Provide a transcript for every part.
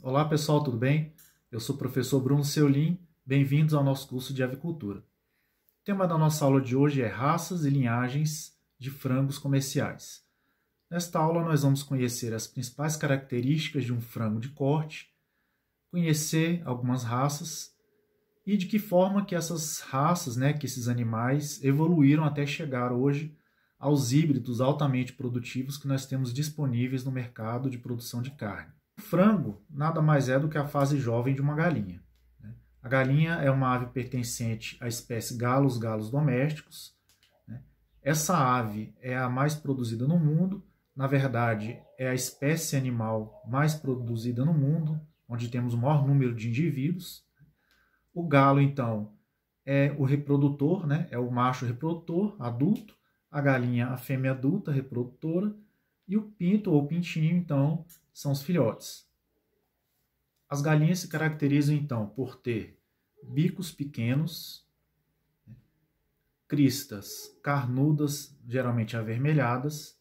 Olá pessoal, tudo bem? Eu sou o professor Bruno Seulin, bem-vindos ao nosso curso de avicultura. O tema da nossa aula de hoje é raças e linhagens de frangos comerciais. Nesta aula nós vamos conhecer as principais características de um frango de corte, conhecer algumas raças e de que forma que essas raças, que esses animais evoluíram até chegar hoje aos híbridos altamente produtivos que nós temos disponíveis no mercado de produção de carne. O frango nada mais é do que a fase jovem de uma galinha. A galinha é uma ave pertencente à espécie galos domésticos. Essa ave é a mais produzida no mundo, na verdade é a espécie animal mais produzida no mundo, onde temos o maior número de indivíduos. O galo, então, é o reprodutor, é o macho reprodutor adulto, a galinha a fêmea adulta reprodutora, e o pinto ou pintinho, então, são os filhotes. As galinhas se caracterizam, então, por ter bicos pequenos, cristas carnudas, geralmente avermelhadas,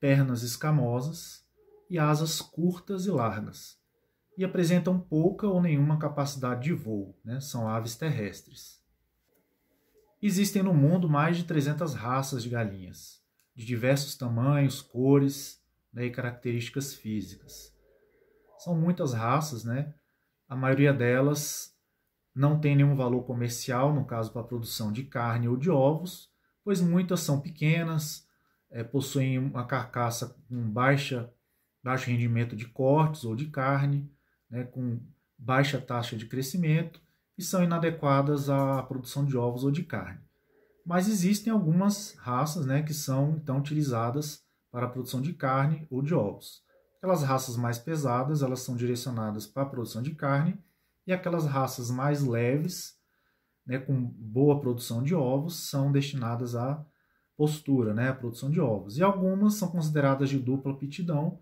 pernas escamosas e asas curtas e largas. E apresentam pouca ou nenhuma capacidade de voo, são aves terrestres. Existem no mundo mais de 300 raças de galinhas, de diversos tamanhos, cores e características físicas. São muitas raças, A maioria delas não tem nenhum valor comercial, no caso para a produção de carne ou de ovos, pois muitas são pequenas, possuem uma carcaça com baixo rendimento de cortes ou de carne, com baixa taxa de crescimento e são inadequadas à produção de ovos ou de carne. Mas existem algumas raças que são então utilizadas para a produção de carne ou de ovos. Aquelas raças mais pesadas, elas são direcionadas para a produção de carne, e aquelas raças mais leves, com boa produção de ovos, são destinadas à postura, à produção de ovos. E algumas são consideradas de dupla aptidão,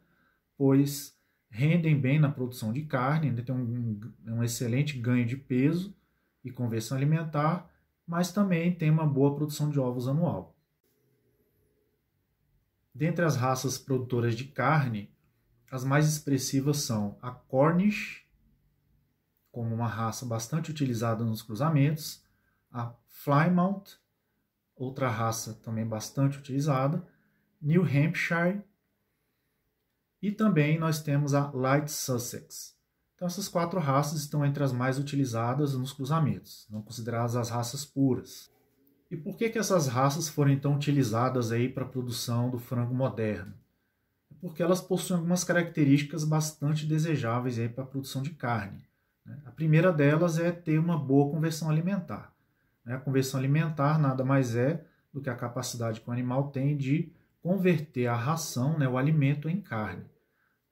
pois rendem bem na produção de carne, tem um excelente ganho de peso e conversão alimentar, mas também tem uma boa produção de ovos anual. Dentre as raças produtoras de carne, as mais expressivas são a Cornish, como uma raça bastante utilizada nos cruzamentos, a Plymouth, outra raça também bastante utilizada, New Hampshire, e também nós temos a Light Sussex. Então essas 4 raças estão entre as mais utilizadas nos cruzamentos, não consideradas as raças puras. E por que essas raças foram então utilizadas aí para a produção do frango moderno? Porque elas possuem algumas características bastante desejáveis aí para a produção de carne. A primeira delas é ter uma boa conversão alimentar. A conversão alimentar nada mais é do que a capacidade que o animal tem de converter a ração, o alimento, em carne.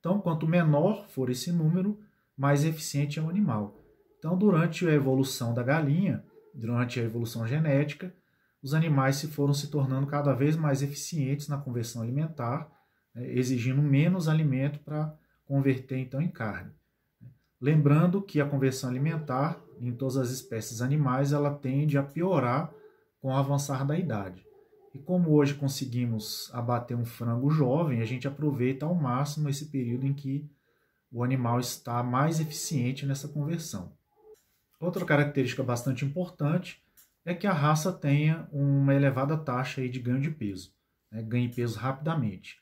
Então, quanto menor for esse número, mais eficiente é o animal. Então, durante a evolução da galinha, durante a evolução genética, os animais foram se tornando cada vez mais eficientes na conversão alimentar, exigindo menos alimento para converter então em carne. Lembrando que a conversão alimentar, em todas as espécies animais, ela tende a piorar com o avançar da idade. E como hoje conseguimos abater um frango jovem, a gente aproveita ao máximo esse período em que o animal está mais eficiente nessa conversão. Outra característica bastante importante é que a raça tenha uma elevada taxa aí de ganho de peso, ganhe peso rapidamente.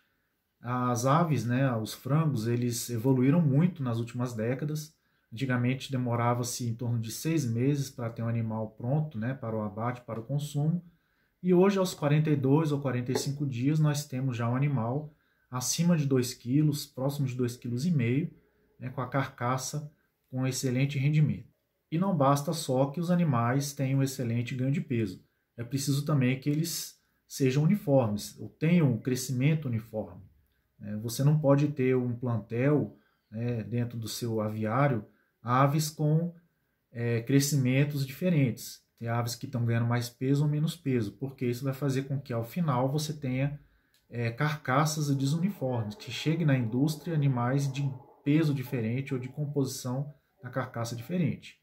As aves, os frangos, eles evoluíram muito nas últimas décadas. Antigamente demorava-se em torno de 6 meses para ter um animal pronto, para o abate, para o consumo. E hoje, aos 42 ou 45 dias, nós temos já um animal acima de 2 kg, próximo de 2,5 kg, com a carcaça com excelente rendimento. E não basta só que os animais tenham um excelente ganho de peso. É preciso também que eles sejam uniformes, ou tenham um crescimento uniforme. Você não pode ter um plantel dentro do seu aviário, aves com crescimentos diferentes. Tem aves que estão ganhando mais peso ou menos peso, porque isso vai fazer com que ao final você tenha carcaças desuniformes, que chegue na indústria animais de peso diferente ou de composição da carcaça diferente.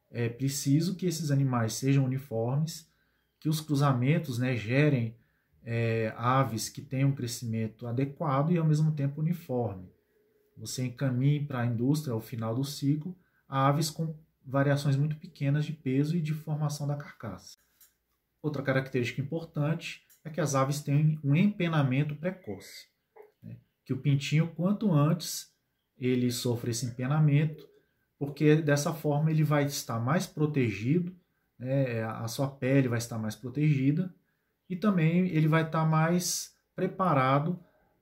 É preciso que esses animais sejam uniformes, que os cruzamentos gerem aves que tenham um crescimento adequado e ao mesmo tempo uniforme. você encaminhe para a indústria, ao final do ciclo, aves com variações muito pequenas de peso e de formação da carcaça. Outra característica importante é que as aves têm um empenamento precoce, né? Que o pintinho, quanto antes ele sofre esse empenamento, porque dessa forma ele vai estar mais protegido, né? A sua pele vai estar mais protegida e também ele vai estar mais preparado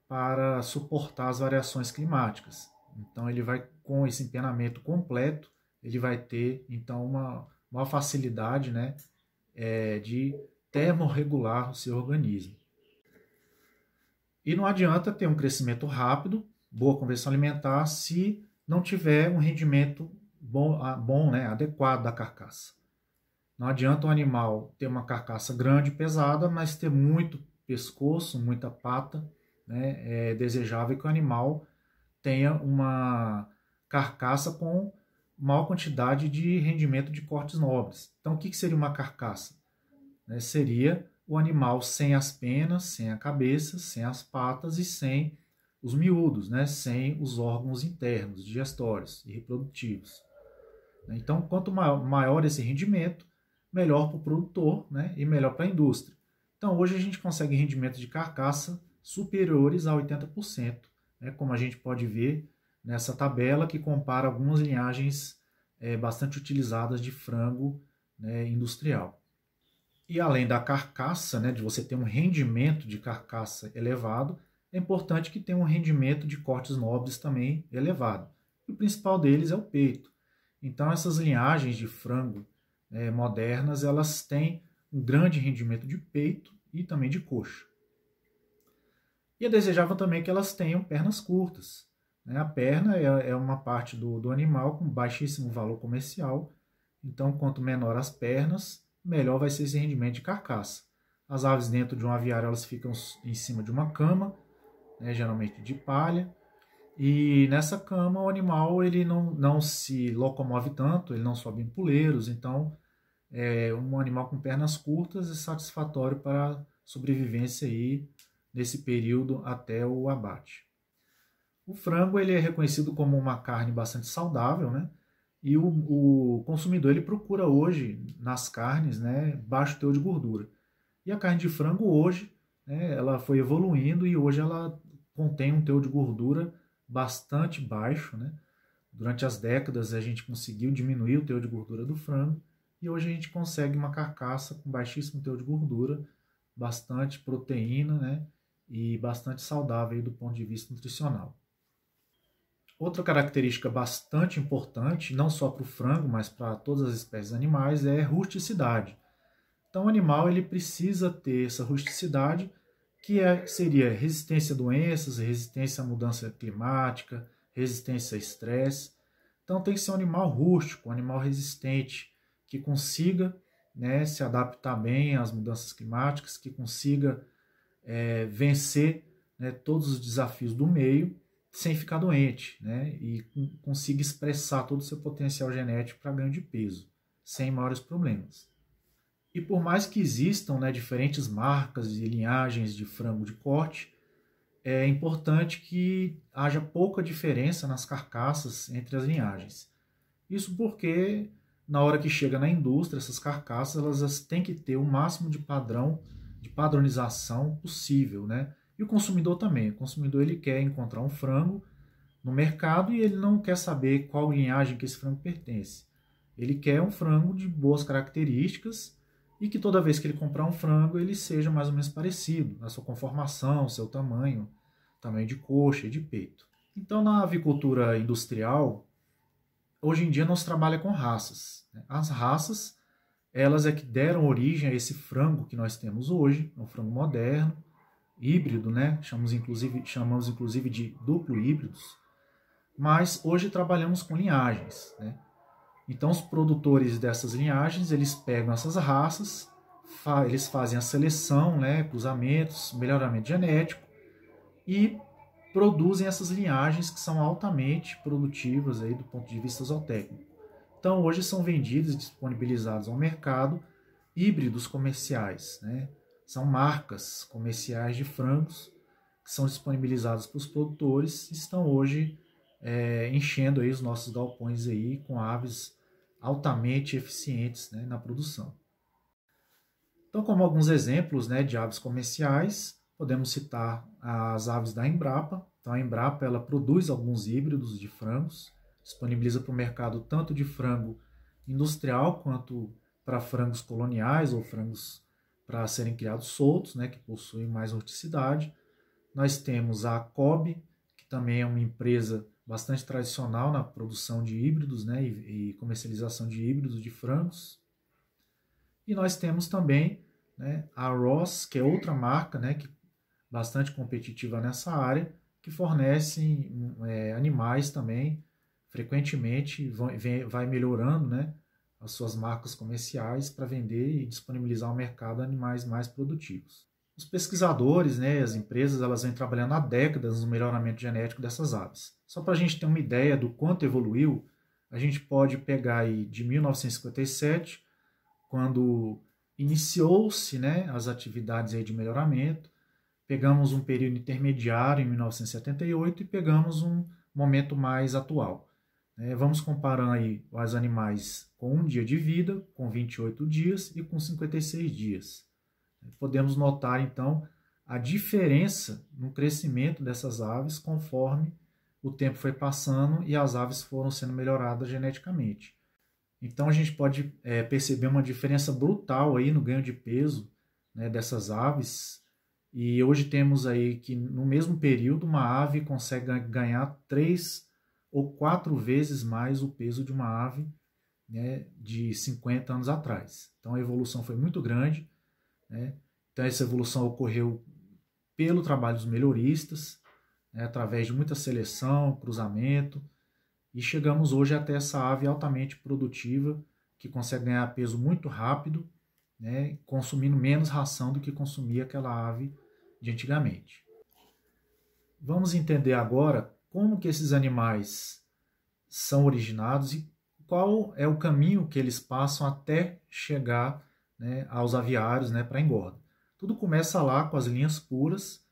para suportar as variações climáticas. Então ele vai, com esse empenamento completo, ele vai ter então uma facilidade, né, de termorregular o seu organismo. E não adianta ter um crescimento rápido, boa conversão alimentar, se não tiver um rendimento bom, né, adequado da carcaça. Não adianta o animal ter uma carcaça grande e pesada, mas ter muito pescoço, muita pata, né? É desejável que o animal tenha uma carcaça com maior quantidade de rendimento de cortes nobres. Então, o que seria uma carcaça? Seria o animal sem as penas, sem a cabeça, sem as patas e sem os miúdos, né? Sem os órgãos internos, digestórios e reprodutivos. Então, quanto maior esse rendimento, melhor para o produtor, né, e melhor para a indústria. Então, hoje a gente consegue rendimentos de carcaça superiores a 80%, né, como a gente pode ver nessa tabela que compara algumas linhagens bastante utilizadas de frango, né, industrial. E além da carcaça, né, de você ter um rendimento de carcaça elevado, é importante que tenha um rendimento de cortes nobres também elevado. E o principal deles é o peito. Então, essas linhagens de frango modernas, elas têm um grande rendimento de peito e também de coxa. E é desejável também que elas tenham pernas curtas. Né? A perna é uma parte do animal com baixíssimo valor comercial. Então, quanto menor as pernas, melhor vai ser esse rendimento de carcaça. As aves dentro de um aviário, elas ficam em cima de uma cama, né, geralmente de palha. E nessa cama o animal ele não se locomove tanto, ele não sobe em puleiros, então um animal com pernas curtas é satisfatório para a sobrevivência aí nesse período até o abate. O frango ele é reconhecido como uma carne bastante saudável, né? E o consumidor ele procura hoje nas carnes, né, baixo teor de gordura. E a carne de frango hoje, né, ela foi evoluindo e hoje ela contém um teor de gordura bastante baixo, né? Durante as décadas a gente conseguiu diminuir o teor de gordura do frango e hoje a gente consegue uma carcaça com baixíssimo teor de gordura, bastante proteína, né? E bastante saudável aí do ponto de vista nutricional. Outra característica bastante importante, não só para o frango, mas para todas as espécies animais, é rusticidade. Então o animal ele precisa ter essa rusticidade, que seria resistência a doenças, resistência à mudança climática, resistência a estresse. Então tem que ser um animal rústico, um animal resistente, que consiga, né, se adaptar bem às mudanças climáticas, que consiga vencer, né, todos os desafios do meio sem ficar doente, né, e consiga expressar todo o seu potencial genético para ganho de peso, sem maiores problemas. E por mais que existam, né, diferentes marcas e linhagens de frango de corte, é importante que haja pouca diferença nas carcaças entre as linhagens. Isso porque, na hora que chega na indústria, essas carcaças elas têm que ter o máximo de padronização possível, né? E o consumidor também. O consumidor ele quer encontrar um frango no mercado e ele não quer saber qual linhagem que esse frango pertence. Ele quer um frango de boas características e que toda vez que ele comprar um frango, ele seja mais ou menos parecido, na sua conformação, seu tamanho de coxa e de peito. Então, na avicultura industrial, hoje em dia não se trabalha com raças. As raças, elas é que deram origem a esse frango que nós temos hoje, um frango moderno, híbrido, né? Chamamos inclusive de duplo híbridos, mas hoje trabalhamos com linhagens, né? Então os produtores dessas linhagens, eles pegam essas raças, eles fazem a seleção, né, cruzamentos, melhoramento genético e produzem essas linhagens que são altamente produtivas aí do ponto de vista zootécnico. Então hoje são vendidos e disponibilizados ao mercado híbridos comerciais, né? São marcas comerciais de frangos que são disponibilizados para os produtores e estão hoje enchendo aí os nossos galpões aí com aves altamente eficientes, né, na produção. Então, como alguns exemplos, né, de aves comerciais, podemos citar as aves da Embrapa. Então, a Embrapa ela produz alguns híbridos de frangos, disponibiliza para o mercado tanto de frango industrial quanto para frangos coloniais ou frangos para serem criados soltos, né, que possuem mais rusticidade. Nós temos a Cobb, que também é uma empresa bastante tradicional na produção de híbridos, né, e comercialização de híbridos de frangos. E nós temos também, né, a Ross, que é outra marca, né, que bastante competitiva nessa área, que fornece animais também, frequentemente vai melhorando, né, as suas marcas comerciais para vender e disponibilizar ao mercado animais mais produtivos. Os pesquisadores, né, as empresas, elas vêm trabalhando há décadas no melhoramento genético dessas aves. Só para a gente ter uma ideia do quanto evoluiu, a gente pode pegar aí de 1957, quando iniciou-se, né, as atividades aí de melhoramento, pegamos um período intermediário em 1978 e pegamos um momento mais atual. Vamos comparando aí os animais com 1 dia de vida, com 28 dias e com 56 dias. Podemos notar, então, a diferença no crescimento dessas aves conforme o tempo foi passando e as aves foram sendo melhoradas geneticamente. Então, a gente pode perceber uma diferença brutal aí no ganho de peso, né, dessas aves. E hoje temos aí que no mesmo período uma ave consegue ganhar 3 ou 4 vezes mais o peso de uma ave, né, de 50 anos atrás. Então a evolução foi muito grande, né? Então essa evolução ocorreu pelo trabalho dos melhoristas, né, através de muita seleção, cruzamento, e chegamos hoje até essa ave altamente produtiva que consegue ganhar peso muito rápido, né, consumindo menos ração do que consumia aquela ave de antigamente. Vamos entender agora como que esses animais são originados e qual é o caminho que eles passam até chegar, né, aos aviários, né, para engorda. Tudo começa lá com as linhas puras,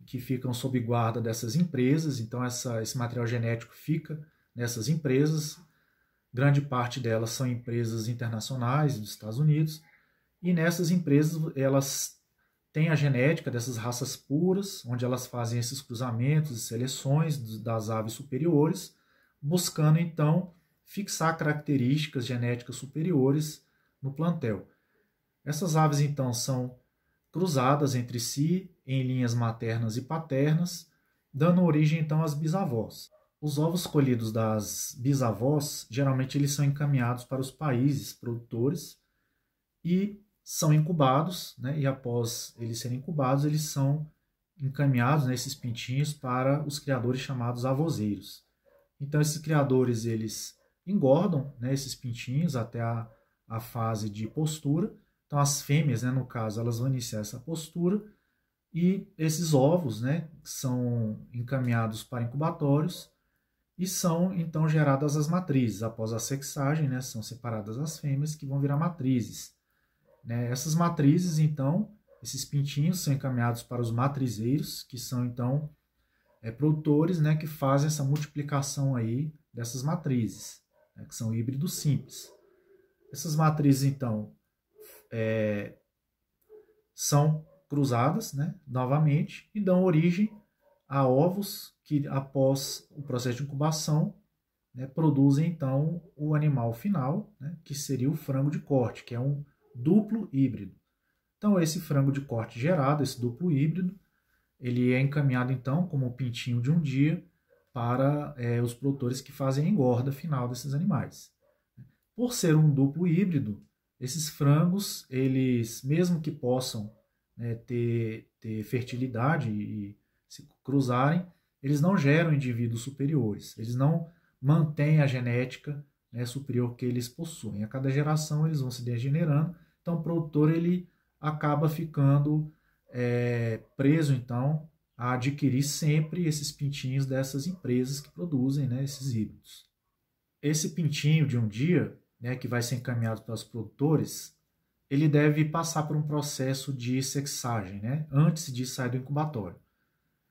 que ficam sob guarda dessas empresas, então esse material genético fica nessas empresas, grande parte delas são empresas internacionais dos Estados Unidos, e nessas empresas elas têm a genética dessas raças puras, onde elas fazem esses cruzamentos e seleções das aves superiores, buscando então fixar características genéticas superiores no plantel. Essas aves então são cruzadas entre si em linhas maternas e paternas, dando origem então às bisavós. Os ovos colhidos das bisavós, geralmente eles são encaminhados para os países produtores e são incubados, né? E após eles serem incubados, eles são encaminhados, né, esses pintinhos, para os criadores chamados avozeiros. Então esses criadores eles engordam, né, esses pintinhos até a fase de postura. Então as fêmeas, né, no caso, elas vão iniciar essa postura e esses ovos, né, são encaminhados para incubatórios e são então geradas as matrizes. Após a sexagem, né, são separadas as fêmeas que vão virar matrizes. Né? Essas matrizes, então, esses pintinhos são encaminhados para os matrizeiros, que são então produtores, né, que fazem essa multiplicação aí dessas matrizes, né, que são híbridos simples. Essas matrizes, então, são cruzadas, né, novamente e dão origem a ovos que, após o processo de incubação, né, produzem então o animal final, né, que seria o frango de corte, que é um duplo híbrido. Então esse frango de corte gerado, esse duplo híbrido, ele é encaminhado então como pintinho de um dia para os produtores que fazem a engorda final desses animais. Por ser um duplo híbrido, esses frangos, eles, mesmo que possam, né, ter fertilidade e se cruzarem, eles não geram indivíduos superiores, eles não mantêm a genética, né, superior que eles possuem. A cada geração eles vão se degenerando, então o produtor ele acaba ficando preso então a adquirir sempre esses pintinhos dessas empresas que produzem, né, esses híbridos. Esse pintinho de um dia, né, que vai ser encaminhado para os produtores, ele deve passar por um processo de sexagem, né, antes de sair do incubatório.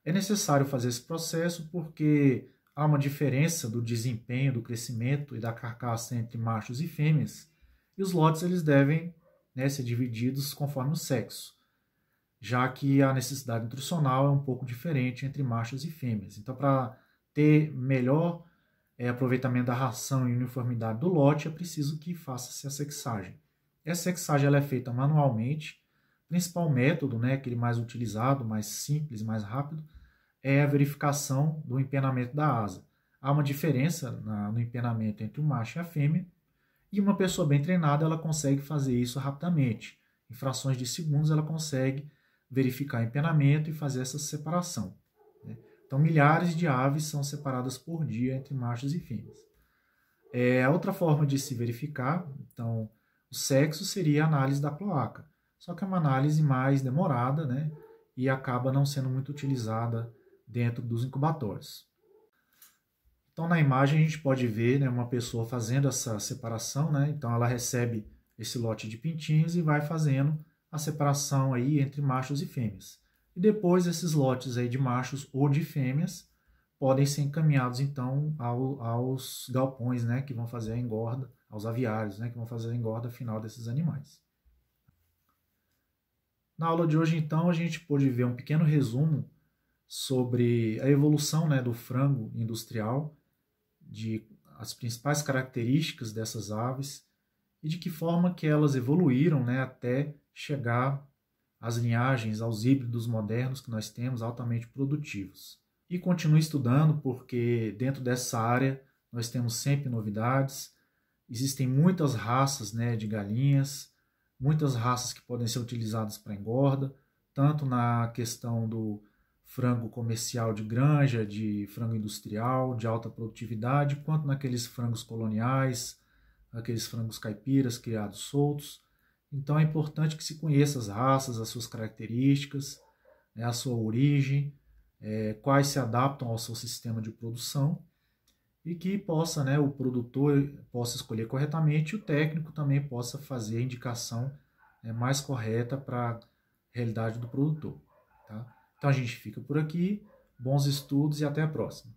É necessário fazer esse processo porque há uma diferença do desempenho, do crescimento e da carcaça entre machos e fêmeas, e os lotes eles devem, né, ser divididos conforme o sexo, já que a necessidade nutricional é um pouco diferente entre machos e fêmeas. Então, para ter melhor aproveitamento da ração e uniformidade do lote, é preciso que faça-se a sexagem. Essa sexagem ela é feita manualmente. O principal método, né, aquele mais utilizado, mais simples, mais rápido, é a verificação do empenamento da asa. Há uma diferença no empenamento entre o macho e a fêmea, e uma pessoa bem treinada ela consegue fazer isso rapidamente. Em frações de segundos ela consegue verificar empenamento e fazer essa separação, né? Então, milhares de aves são separadas por dia entre machos e fêmeas. A outra forma de se verificar, então, o sexo seria a análise da cloaca. Só que é uma análise mais demorada, né? E acaba não sendo muito utilizada dentro dos incubatórios. Então, na imagem a gente pode ver, né, uma pessoa fazendo essa separação, né? Então, ela recebe esse lote de pintinhos e vai fazendo a separação aí entre machos e fêmeas. E depois esses lotes aí de machos ou de fêmeas podem ser encaminhados então aos galpões, né, que vão fazer a engorda, aos aviários, né, que vão fazer a engorda final desses animais. Na aula de hoje então a gente pôde ver um pequeno resumo sobre a evolução, né, do frango industrial, de as principais características dessas aves e de que forma que elas evoluíram, né, até chegar às linhagens, aos híbridos modernos que nós temos, altamente produtivos. E continue estudando, porque dentro dessa área nós temos sempre novidades. Existem muitas raças, né, de galinhas, muitas raças que podem ser utilizadas para engorda, tanto na questão do frango comercial de granja, de frango industrial, de alta produtividade, quanto naqueles frangos coloniais, aqueles frangos caipiras criados soltos. Então é importante que se conheça as raças, as suas características, né, a sua origem, quais se adaptam ao seu sistema de produção e que possa, né, o produtor possa escolher corretamente e o técnico também possa fazer a indicação mais correta para a realidade do produtor. Tá? Então a gente fica por aqui, bons estudos e até a próxima.